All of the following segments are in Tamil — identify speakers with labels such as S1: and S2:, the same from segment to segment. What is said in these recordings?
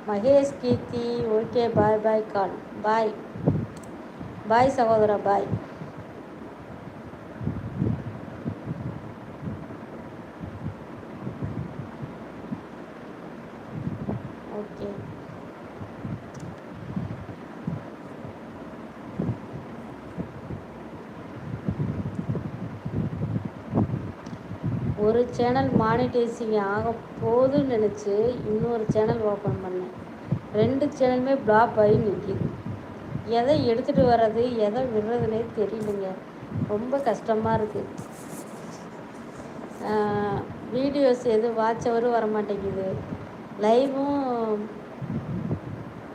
S1: மகேஷ் கீர்த்தி ஓகே பாய் பாய் கால் பாய் பாய் சகோதரா பாய். ஓகே ஒரு சேனல் மானிட்டைசிங் ஆக போதுன்னு நினச்சி இன்னொரு சேனல் ஓப்பன் பண்ணேன். 2 சேனலுமே பிளாப் ஆகி நிற்கிது. எதை எடுத்துகிட்டு வர்றது எதை விடுறதுனே தெரியலைங்க. ரொம்ப கஷ்டமாக இருக்குது. வீடியோஸ் எதுவும் வாட்ச் ஹவரும் வர மாட்டேங்குது.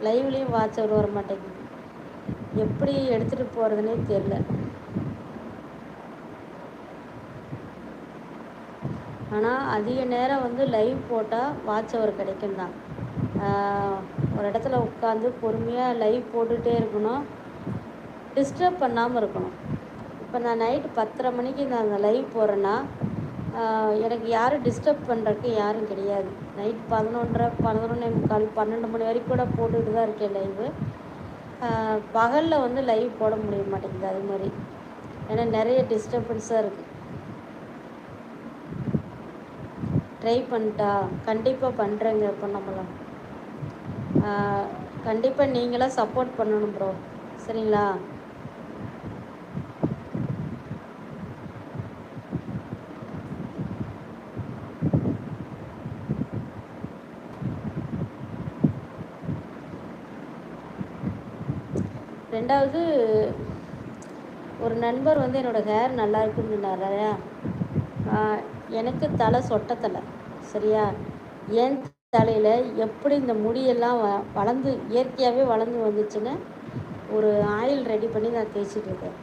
S1: லைவ்லேயும் வாட்ச் ஹவர் வர மாட்டேங்குது. எப்படி எடுத்துகிட்டு போகிறதுனே தெரில. ஆனால் அதிக நேரம் வந்து லைவ் போட்டால் வாட்ச் ஹவர் கிடைக்கும் தான். ஒரு இடத்துல உட்காந்து பொறுமையாக லைவ் போட்டுகிட்டே இருக்கணும். டிஸ்டர்ப் பண்ணாமல் இருக்கணும். இப்போ நான் நைட்டு 10:30 மணிக்கு நான் அந்த லைவ் போகிறேன்னா எனக்கு யாரும் டிஸ்டர்ப் பண்ணுறதுக்கு யாரும் கிடையாது. நைட் 11:30 11:45 12 மணி வரைக்கும் கூட போட்டுக்கிட்டு தான் இருக்கேன் லைவு. பகலில் வந்து லைவ் போட முடிய மாட்டேங்குது. அது மாதிரி ஏன்னா நிறைய டிஸ்டர்பன்ஸாக இருக்குது. ட்ரை பண்ணிட்டா கண்டிப்பாக பண்ணுறேங்க. இப்போ நம்மளாம் கண்டிப்பாக நீங்களாம் சப்போர்ட் பண்ணணும் ப்ரோ, சரிங்களா? ரெண்டாவது, ஒரு நண்பர் வந்து என்னோடய ஹேர் நல்லா இருக்குன்னு சொன்னார். எனக்கு தலை சொட்ட தலை, சரியா? என் தலையில் எப்படி இந்த முடியெல்லாம் வளர்ந்து இயற்கையாகவே வளர்ந்து வந்துச்சுன்னு ஒரு ஆயில் ரெடி பண்ணி நான் தேய்ச்சிட்டு இருக்கேன்.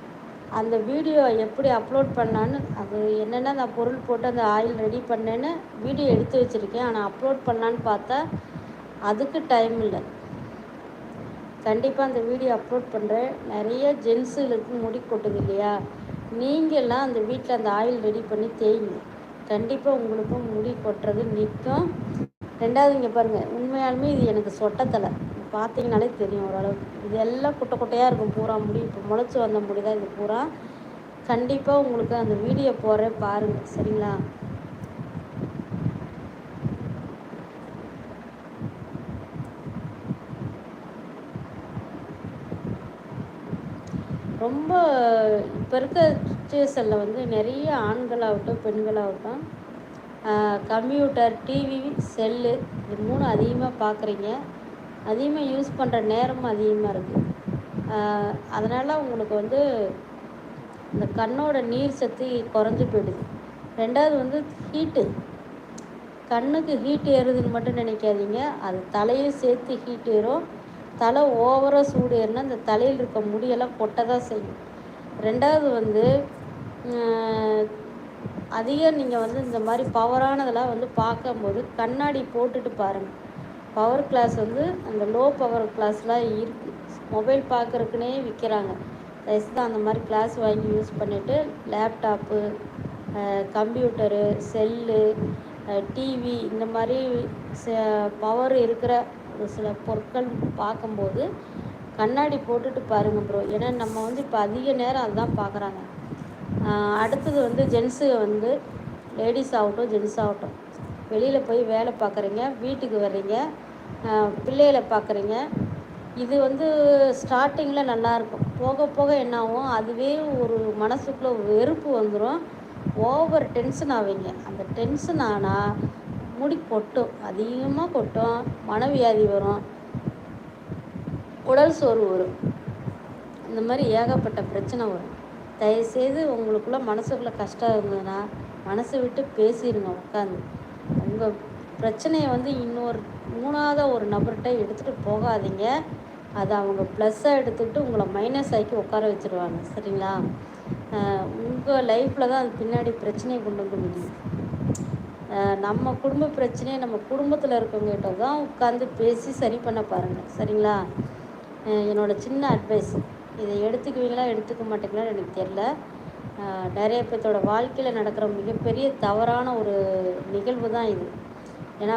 S1: அந்த வீடியோ எப்படி அப்லோட் பண்ணான்னு, அது என்னென்ன நான் பொருள் போட்டு அந்த ஆயில் ரெடி பண்ணேன்னு வீடியோ எடுத்து வச்சுருக்கேன். ஆனால் அப்லோட் பண்ணலான்னு பார்த்தா அதுக்கு டைம் இல்லை. கண்டிப்பாக அந்த வீடியோ அப்லோட் பண்ணுறேன். நிறைய ஜென்ஸுகளுக்கு முடி கொட்டுது இல்லையா? நீங்கள்லாம் அந்த வீட்டில் அந்த ஆயில் ரெடி பண்ணி தேய்ங்க. கண்டிப்பாக உங்களுக்கும் முடி கொட்டுறது நிற்கும். ரெண்டாவது, இங்கே பாருங்கள், உண்மையாலுமே இது எனக்கு சொட்டத்தலை பார்த்தீங்கனாலே தெரியும் ஓரளவுக்கு. இது எல்லாம் குட்டை குட்டையாக இருக்கும் பூரா முடி. இப்போ முளைச்சி வந்த முடி தான் இது பூரா. கண்டிப்பாக உங்களுக்கு அந்த வீடியோ போடுறேன் பாருங்கள், சரிங்களா? ரொம்ப இப்போ இருக்க சுச்சுவேஷனில் வந்து நிறைய ஆண்களாகட்டும் பெண்களாகட்டும் கம்ப்யூட்டர், டிவி, செல்லு இது 3 அதிகமாக பார்க்குறீங்க. அதிகமாக யூஸ் பண்ணுற நேரமும் அதிகமாக இருக்குது. அதனால் உங்களுக்கு வந்து இந்த கண்ணோட நீர் சத்து குறைஞ்சி போயிடுது. ரெண்டாவது வந்து ஹீட்டு, கண்ணுக்கு ஹீட் ஏறுதுன்னு மட்டும் நினைக்காதீங்க. அது தலையும் சேர்த்து ஹீட் ஏறும். தலை ஓவராக சூடு ஏறுனா இந்த தலையில் இருக்க முடியெல்லாம் கொட்ட தான் செய்யும். ரெண்டாவது வந்து அதிகம் நீங்கள் வந்து இந்த மாதிரி பவரானதெல்லாம் வந்து பார்க்கும்போது கண்ணாடி போட்டுட்டு பாருங்கள். பவர் கிளாஸ் வந்து அந்த லோ பவர் கிளாஸ்லாம் இருக்குது. மொபைல் பார்க்குறக்குனே விற்கிறாங்க. தயவுசெய்து அந்த மாதிரி கிளாஸ் வாங்கி யூஸ் பண்ணிவிட்டு லேப்டாப்பு, கம்ப்யூட்டரு, செல்லு, டிவி இந்த மாதிரி பவர் இருக்கிற ஒரு சில பொருட்கள் பார்க்கும்போது கண்ணாடி போட்டுட்டு பாருங்கள் ப்ரோ. ஏன்னா நம்ம வந்து இப்போ அதிக நேரம் அதுதான் பார்க்குறாங்க. அடுத்தது வந்து ஜென்ஸு வந்து லேடிஸ் ஆகட்டும் ஜென்ஸ் ஆகட்டும், வெளியில் போய் வேலை பார்க்குறீங்க, வீட்டுக்கு வர்றீங்க, பிள்ளைகளை பார்க்குறீங்க. இது வந்து ஸ்டார்டிங்கில் நல்லாயிருக்கும். போக போக என்னாகும், அதுவே ஒரு மனசுக்குள்ளே வெறுப்பு வந்துடும். ஓவர் டென்ஷன் ஆவீங்க. அந்த டென்ஷன் ஆனால் முடி கொட்டும், அதிகமாக கொட்டும், மனவியாதி வரும், உடல் சோர்வு வரும். இந்த மாதிரி ஏகப்பட்ட பிரச்சனை வரும். தயவுசெய்து உங்களுக்குள்ளே மனசுக்குள்ளே கஷ்டம் இருந்ததுன்னா மனசை விட்டு பேசிடுங்க. உட்காந்து உங்கள் பிரச்சனையை வந்து இன்னொரு 3வது ஒரு நபர்கிட்ட எடுத்துகிட்டு போகாதீங்க. அதை அவங்க ப்ளஸ்ஸாக எடுத்துக்கிட்டு உங்களை மைனஸ் ஆக்கி உட்கார வச்சுருவாங்க, சரிங்களா? உங்கள் லைஃப்பில் தான் அது பின்னாடி பிரச்சனையை கொண்டு வந்து முடியும். நம்ம குடும்ப பிரச்சனையை நம்ம குடும்பத்தில் இருக்கவங்ககிட்ட தான் உட்காந்து பேசி சரி பண்ண பாருங்கள், சரிங்களா? என்னோடய சின்ன அட்வைஸ். இதை எடுத்துக்குவீங்களா எடுத்துக்க மாட்டீங்களான்னு எனக்கு தெரில. நிறைய பேர்த்தோட வாழ்க்கையில் நடக்கிற மிகப்பெரிய தவறான ஒரு நிகழ்வு தான் இது. ஏன்னா